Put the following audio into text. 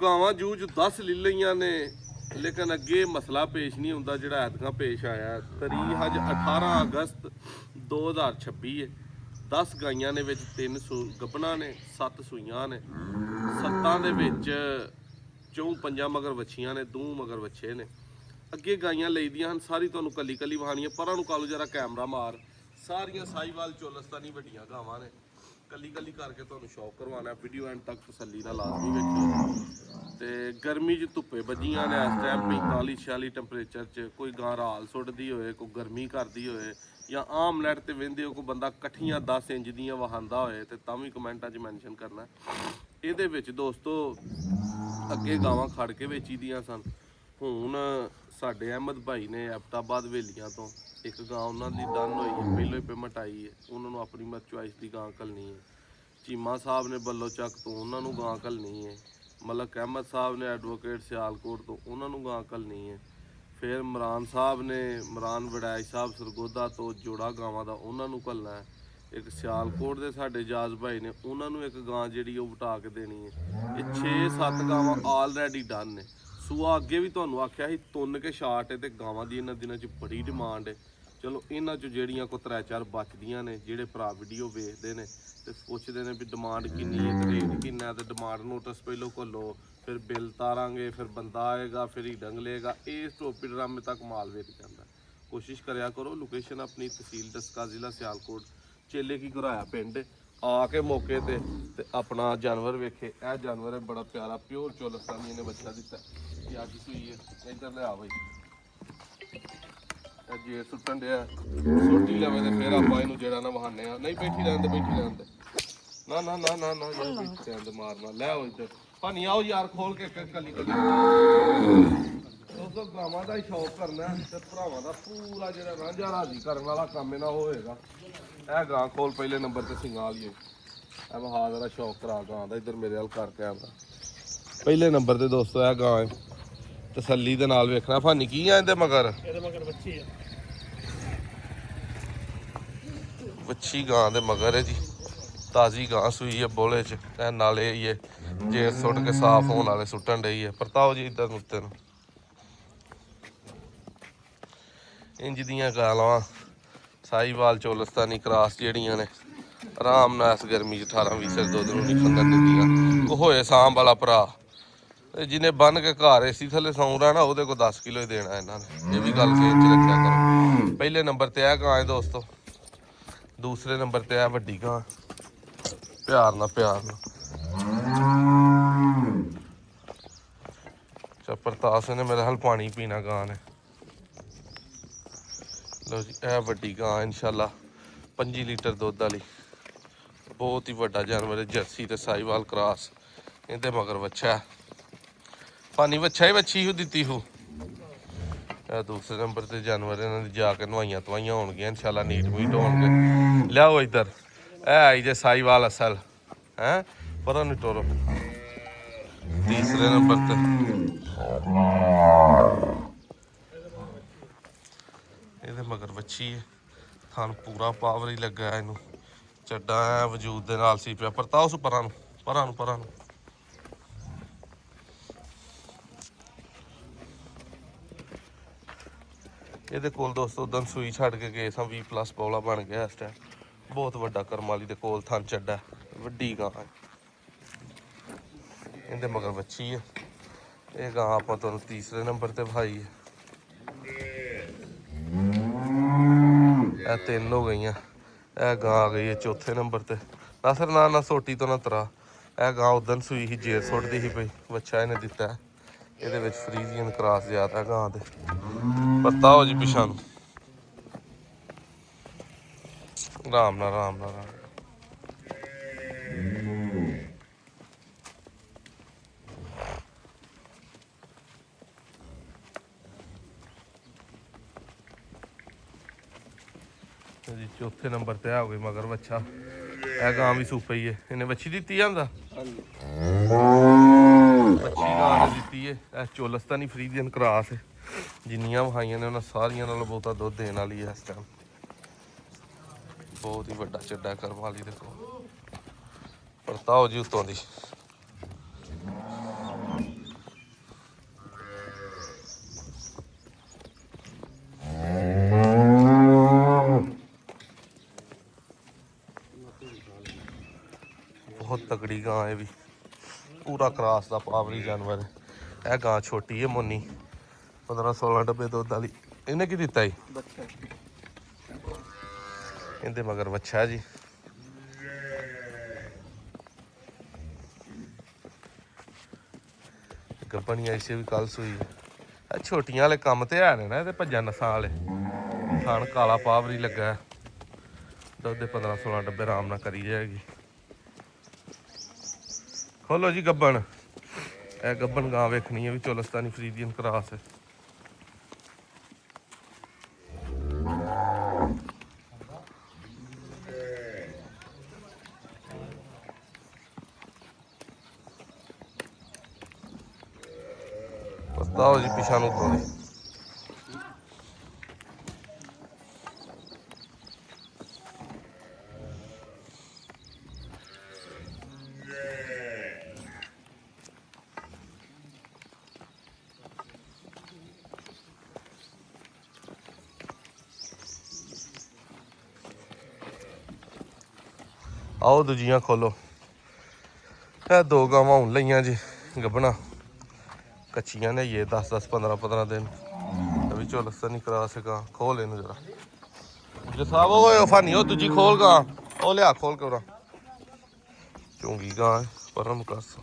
ਗਾਵਾਂ ਜੂਝ 10 ਲੈ ਲਈਆਂ ਨੇ ਲੇਕਿਨ ਅੱਗੇ ਮਸਲਾ ਪੇਸ਼ ਨਹੀਂ ਹੁੰਦਾ ਜਿਹੜਾ ਐਤਕਾਂ ਪੇਸ਼ ਆਇਆ। ਤਰੀਕ ਅੱਜ 18 ਅਗਸਤ 2026 ਹੈ। 10 ਗਾਈਆਂ ਨੇ ਵਿੱਚ 3 ਗੱਭਣਾਂ ਨੇ 7 ਸੂਈਆਂ ਨੇ। 7 ਦੇ ਵਿੱਚ 4-5 ਮਗਰ ਵੱਛੀਆਂ ਨੇ 2 ਮਗਰ ਵੱਛੇ ਨੇ। ਅੱਗੇ ਗਾਈਆਂ ਲਈਦੀਆਂ ਹਨ ਸਾਰੀ ਤੁਹਾਨੂੰ ਕੱਲੀ ਕੱਲੀ ਵਹਾਣੀਆਂ। ਪਰਾਂ ਨੂੰ ਕਾਲੂ ਜਰਾ ਕੈਮਰਾ ਮਾਰ। ਸਾਰੀਆਂ ਸਾਈਵਾਲ ਚੋਲਸਤਾਨੀ ਵੱਡੀਆਂ ਗਾਵਾਂ ਨੇ। ਕੱਲੀ ਕੱਲੀ ਕਰਕੇ ਤੁਹਾਨੂੰ ਸ਼ੌਕ ਕਰਵਾਉਣਾ। ਵੀਡੀਓ ਐਂਡ ਤੱਕ ਤਸੱਲੀ ਨਾਲ ਲਾਜ਼ਮੀ ਵੇਖਿਓ। ਤੇ ਗਰਮੀ 'ਚ ਧੁੱਪੇ ਵੱਜੀਆਂ ਨੇ ਇਸ ਟਾਈਮ 45-46 ਟੈਂਪਰੇਚਰ 'ਚ। ਕੋਈ ਗਾਂ ਰਾਲ ਸੁੱਟਦੀ ਹੋਏ, ਕੋਈ ਗਰਮੀ ਕਰਦੀ ਹੋਏ ਜਾਂ ਆਮ ਨੈਟ ਤੇ ਵਹਿੰਦੇ ਹੋ ਕੋਈ ਬੰਦਾ ਇਕੱਠੀਆਂ 10 ਇੰਚ ਦੀਆਂ ਵਹਾਂਦਾ ਹੋਏ ਤੇ ਤਾਂ ਵੀ ਕਮੈਂਟਾਂ 'ਚ ਮੈਂਸ਼ਨ ਕਰਨਾ। ਇਹਦੇ ਵਿੱਚ ਦੋਸਤੋ ਅੱਗੇ ਗਾਵਾਂ ਖੜ ਕੇ ਵੇਚੀ ਦੀਆਂ ਸਨ। ਹੁਣ ਸਾਡੇ ਅਹਿਮਦ ਭਾਈ ਨੇ ਐਬਟਾਬਾਦ ਹਵੇਲੀਆਂ ਤੋਂ ਇੱਕ ਗਾਂ ਉਹਨਾਂ ਦੀ ਡਨ ਹੋਈ ਹੈ, ਪਹਿਲੋਂ ਹੀ ਪੇਮੈਂਟ ਆਈ ਹੈ। ਉਹਨਾਂ ਨੂੰ ਆਪਣੀ ਮਤ ਚੁਆਇਸ ਦੀ ਗਾਂ ਘੱਲਣੀ ਹੈ। ਚੀਮਾ ਸਾਹਿਬ ਨੇ ਬੱਲੋ ਚੱਕ ਤੋਂ ਉਹਨਾਂ ਨੂੰ ਗਾਂ ਘੱਲਣੀ ਹੈ। ਮਲਕ ਅਹਿਮਦ ਸਾਹਿਬ ਨੇ ਐਡਵੋਕੇਟ ਸਿਆਲਕੋਟ ਤੋਂ ਉਹਨਾਂ ਨੂੰ ਗਾਂ ਘੱਲਣੀ ਹੈ। ਫਿਰ ਇਮਰਾਨ ਸਾਹਿਬ ਨੇ ਇਮਰਾਨ ਵੜੈਚ ਸਾਹਿਬ ਸਰਗੋਦਾ ਤੋਂ ਜੋੜਾ ਗਾਵਾਂ ਦਾ ਉਹਨਾਂ ਨੂੰ ਘੱਲਣਾ ਹੈ। ਇੱਕ ਸਿਆਲਕੋਟ ਦੇ ਸਾਡੇ ਜਾਜ ਭਾਈ ਨੇ ਉਹਨਾਂ ਨੂੰ ਇੱਕ ਗਾਂ ਜਿਹੜੀ ਉਹ ਵਟਾ ਕੇ ਦੇਣੀ ਹੈ। ਇਹ 6-7 ਗਾਵਾਂ ਆਲਰੈਡੀ ਡਨ ਨੇ। ਸੂਆ ਅੱਗੇ ਵੀ ਤੁਹਾਨੂੰ ਆਖਿਆ ਸੀ ਤੁੰਨ ਕੇ ਸ਼ਾਰਟ ਹੈ ਤੇ ਗਾਵਾਂ ਦੀ ਇਹਨਾਂ ਦਿਨਾਂ 'ਚ ਬੜੀ ਡਿਮਾਂਡ ਹੈ। ਚਲੋ ਇਹਨਾਂ 'ਚ ਜਿਹੜੀਆਂ ਕੋਈ 3-4 ਬਚਦੀਆਂ ਨੇ ਜਿਹੜੇ ਭਰਾ ਵੀਡੀਓ ਵੇਖਦੇ ਨੇ ਤੇ ਪੁੱਛਦੇ ਨੇ ਵੀ ਡਿਮਾਂਡ ਕਿੰਨੀ ਹੈ ਤੇ ਰੇਟ ਕਿੰਨਾ ਤੇ ਡਿਮਾਂਡ ਨੋਟਿਸ ਪਹਿਲੋਂ ਘੱਲੋ, ਫਿਰ ਬਿੱਲ ਤਾਰਾਂਗੇ, ਫਿਰ ਬੰਦਾ ਆਏਗਾ, ਫਿਰ ਹੀਡੰਗ ਲਏਗਾ। ਇਸ ਟੋਪੀ ਡਰਾਮੇ ਤੱਕ ਮਾਲ ਵੇਚ ਜਾਂਦਾ। ਕੋਸ਼ਿਸ਼ ਕਰਿਆ ਕਰੋ ਲੋਕੇਸ਼ਨ ਆਪਣੀ ਤਹਿਸੀਲ ਡਸਕਾ ਜ਼ਿਲ੍ਹਾ ਸਿਆਲਕੋਟ ਚੇਲੇ ਕੀ ਘਰਾਇਆ ਪਿੰਡ ਆ ਕੇ ਮੌਕੇ ਤੇ ਆਪਣਾ ਜਾਨਵਰ ਵੇਖੇ। ਇਹ ਜਾਨਵਰ ਹੈ ਬੜਾ ਪਿਆਰਾ ਪਿਓਰ ਚੋਲਸਤਾਨੀ ਇਹਨੇ ਬੱਚਾ ਦਿੱਤਾ ਕਿ ਅੱਜ ਸੂਈ ਹੈ। ਇੱਧਰ ਲਿਆ ਬਈ ਜੇ ਸੁੱਟਣ ਡਿਆ ਸੋਟੀ ਲਵੇ ਤੇ ਫਿਰ ਆਪਾਂ ਇਹਨੂੰ ਜਿਹੜਾ ਨਾ ਵਹਾਨੇ ਆ। ਨਹੀਂ ਬੈਠੀ ਰਹਿਣ ਦੇ ਬੈਠੀ ਰਹਿਣ ਦੇ ਨਾ ਨਾ ਨਾ ਨਾ ਨਾ ਯਾਰ ਬੈਠੀ ਰਹਿਣ ਦੇ ਮਾਰਨਾ। ਲੈ ਆਓ ਇੱਧਰ ਭਾਨੀ ਆਓ ਯਾਰ ਖੋਲ ਕੇ ਕੱਲੀ ਕੱਲੀ। ਦੋਸਤੋ ਗਾਵਾਂ ਦਾ ਹੀ ਸ਼ੌਕ ਕਰਨਾ ਤੇ ਭਰਾਵਾਂ ਦਾ ਪੂਰਾ ਜਿਹੜਾ ਰਾਂਝਾ ਰਾਜੀ ਕਰਨ ਵਾਲਾ ਕੰਮ ਇਹਨਾਂ ਹੋਏਗਾ। ਇਹ ਗਾਂ ਖੋਲ ਪਹਿਲੇ ਨੰਬਰ ਤੇ ਸਿੰਘਾਂ ਵਾਲੀ ਇਹ ਵਹਾ ਦਾ ਸ਼ੌਕ ਕਰਾ ਗਾਂ ਦਾ। ਇੱਧਰ ਮੇਰੇ ਵੱਲ ਕਰ ਕੈਮਰਾ ਪਹਿਲੇ ਨੰਬਰ ਤੇ ਦੋਸਤੋ ਇਹ ਗਾਂ ਹੈ। ਤਸੱਲੀ ਦੇ ਨਾਲ ਵੇਖਣਾ। ਭਾਨੀ ਕੀ ਆ ਇਹਦੇ ਮਗਰ? ਇਹਦੇ ਮਗਰ ਬੱਚੀ ਆ। ਵੱਛੀ ਗਾਂ ਦੇ ਮਗਰ ਹੈ ਜੀ। ਤਾਜ਼ੀ ਗਾਂ ਸੂਈ ਹੈ ਬੋਲੇ 'ਚ। ਇਹ ਨਾਲੇ ਹੀ ਹੈ ਜੇ ਸੁੱਟ ਕੇ ਸਾਫ਼ ਹੋਣ ਵਾਲੇ ਸੁੱਟਣ ਡਈ ਹੈ। ਪਰਤਾਓ ਜੀ ਇੱਧਰ ਨੂੰ ਉੱਤੇ ਨੂੰ ਇੰਜ ਦੀਆਂ ਗਾਲਾਂ ਸਾਈਵਾਲ ਚੋਲਸਤਾਨੀ ਕਰਾਸ ਜਿਹੜੀਆਂ ਨੇ ਆਰਾਮ ਨਾਲ ਇਸ ਗਰਮੀ 'ਚ 18-20 ਸਿਰ ਦੁੱਧ ਨੂੰ ਨਹੀਂ ਖੰਗਣ ਦਿੰਦੀਆਂ। ਉਹ ਹੋਏ ਸਾਂਭ ਵਾਲਾ ਭਰਾ ਜਿਹਨੇ ਬੰਨ ਕੇ ਘਰ ਏਸੀ ਥੱਲੇ ਸੌਂ ਰਹਿਣਾ ਉਹਦੇ ਕੋਲ 10 ਕਿਲੋ ਹੀ ਦੇਣਾ ਇਹਨਾਂ ਨੇ। ਇਹ ਵੀ ਗੱਲ ਖੇਤ 'ਚ ਰੱਖਿਆ ਕਰੋ। ਪਹਿਲੇ ਨੰਬਰ ਤੇ ਇਹ ਗਾਂ ਹੈ ਦੋਸਤੋ। ਦੂਸਰੇ ਨੰਬਰ ਤੇ ਇਹ ਵੱਡੀ ਗਾਂ ਪਿਆਰ ਨਾਲ ਪ੍ਰਤਾਸ ਨੇ ਮੇਰੇ ਹਾਲ ਪਾਣੀ ਪੀਣਾ ਗਾਂ ਨੇ। ਲਓ ਜੀ ਇਹ ਵੱਡੀ ਗਾਂ ਇਨਸ਼ਾਅੱਲਾ 25 ਲੀਟਰ ਦੁੱਧ ਵਾਲੀ ਬਹੁਤ ਹੀ ਵੱਡਾ ਜਾਨਵਰ ਹੈ। ਜਰਸੀ ਤੇ ਸਾਈਵਾਲ ਕਰਾਸ। ਇਹਦੇ ਮਗਰ ਵੱਛਾ ਪਾਣੀ ਵੱਛਾ ਹੀ ਵੱਛੀ ਹੋ ਦਿੱਤੀ ਹੋ। ਇਹ ਦੂਸਰੇ ਨੰਬਰ ਤੇ ਜਾਨਵਰ ਇਹਨਾਂ ਦੀ ਜਾ ਕੇ ਨਵਾਈਆਂ ਧਵਾਈਆਂ ਹੋਣਗੀਆਂ ਇਨਸ਼ਾਅੱਲਾ ਨੀਟ ਮੀਟ ਹੋਣਗੇ। ਲਿਆਓ ਇੱਧਰ ਇਹ ਆਈ ਜੇ ਸਾਈਵਾਲ ਅਸਲ ਹੈ ਪਤਾ ਨਹੀਂ ਟੋਰੋ। ਤੀਸਰੇ ਨੰਬਰ ਤੇ ਇਹਦੇ ਮਗਰ ਵੱਛੀ ਹੈ। ਥਣ ਪੂਰਾ ਪਾਵਰ ਹੀ ਲੱਗਾ ਇਹਨੂੰ। ਚੱਡਾ ਐ ਵਜੂਦ ਦੇ ਨਾਲ ਸੀ ਪਿਆ। ਪਰਤਾਓ ਉਸ ਪਰਾਂ ਨੂੰ ਪਰਾਂ ਨੂੰ ਪਰਾਂ ਨੂੰ। ਇਹਦੇ ਕੋਲ ਦੋਸਤੋ ਉਦੋਂ ਸੂਈ ਛੱਡ ਕੇ ਗਏ ਸਾਂ 20+ ਪੌਲਾ ਬਣ ਗਿਆ ਇਸ ਟਾਈਮ। ਬਹੁਤ ਵੱਡਾ ਕਰਮ ਵਾਲੀ ਦੇ ਕੋਲ ਥਣ ਚੱਡਾ ਵੱਡੀ ਗਾਂ ਹੈ। ਇਹਦੇ ਮਗਰ ਵੱਛੀ ਹੈ। ਇਹ ਗਾਂ ਆਪਾਂ ਤੁਹਾਨੂੰ ਤੀਸਰੇ ਨੰਬਰ ਤੇ ਵਿਖਾਈ ਹੈ। ਇਹ 3 ਹੋ ਗਈਆਂ। ਇਹ ਗਾਂ ਆ ਗਈ ਹੈ ਚੌਥੇ ਨੰਬਰ ਤੇ। ਨਸਰ ਨਾ ਸੋਟੀ ਤੋਂ ਨਾ ਤਰਾ। ਇਹ ਗਾਂ ਉਦੋਂ ਸੂਈ ਸੀ ਜੇਰ ਸੁੱਟਦੀ ਸੀ ਪਈ ਬੱਚਾ ਇਹਨੇ ਦਿੱਤਾ। ਇਹਦੇ ਵਿੱਚ ਫਰੀਜ਼ੀਅਨ ਕਰਾਸ ਜ਼ਿਆਦਾ ਗਾਂ ਦੇ। ਪਤਾ ਹੋ ਜੀ ਪਿਛਾਂ ਨੂੰ ਆਰਾਮ ਨਾਲ ਆਰਾਮ ਨਾਲ ਜੀ। ਚੌਥੇ ਨੰਬਰ ਤੇ ਆ ਗਈ ਮਗਰ ਵੱਛਾ। ਇਹ ਗਾਂ ਵੀ ਸੂਪਈ ਹੀ ਹੈ। ਇਹਨੇ ਵੱਛੀ ਦਿੱਤੀ ਜਾਂਦਾ ਵੱਛੀ ਗਾਂ ਨੇ ਦਿੱਤੀ ਹੈ। ਇਹ ਚੋਲਸਤਾਨੀ ਫਰੀਜ਼ੀਅਨ ਕਰਾਸ ਹੈ। ਜਿੰਨੀਆਂ ਵਿਖਾਈਆਂ ਨੇ ਉਹਨਾਂ ਸਾਰੀਆਂ ਨਾਲੋਂ ਬਹੁਤਾ ਦੁੱਧ ਦੇਣ ਵਾਲੀ ਹੈ ਇਸ ਟਾਈਮ। ਬਹੁਤ ਹੀ ਵੱਡਾ ਚੱਡਾ ਕਰਮ ਵਾਲੀ ਦੇਖੋ। ਪਰਤਾਓ ਜੀ ਉੱਤੋਂ ਦੀ गां है भी पूरा क्रॉस का पावरी जानवर है। यह गां छोटी है मोनी 15-16 डब्बे दुध वाली। इन्हें की दिता जी इहदे मगर बच्चा है जी। गब्बनी ऐसे भी कल सूई है। छोटियां वाले कम तो है ने ना ये भज्जा नसां वाले खान काला पावरी लगा है। दुध दे 15-16 डब्बे आराम नाल करी जाएगी। खोलो जी गब्बन। यह गब्बन गां वेखनी है भी चोलस्तानी फ्रीजियन क्रॉस है। बताओ जी पिछा नूं उतों दी आओ दूजियां खोलो। है 2 गावां हुण लईयां जी गब्बना कच्चियां ने ये 10-10 15-15 दिन अभी चोलस्तानी क्रॉस है गां। खोल इनू जरा जो साहब वो फानी हो दूजी खोल गां ओ लिया खोल के उरा चुंगी गां परम कस।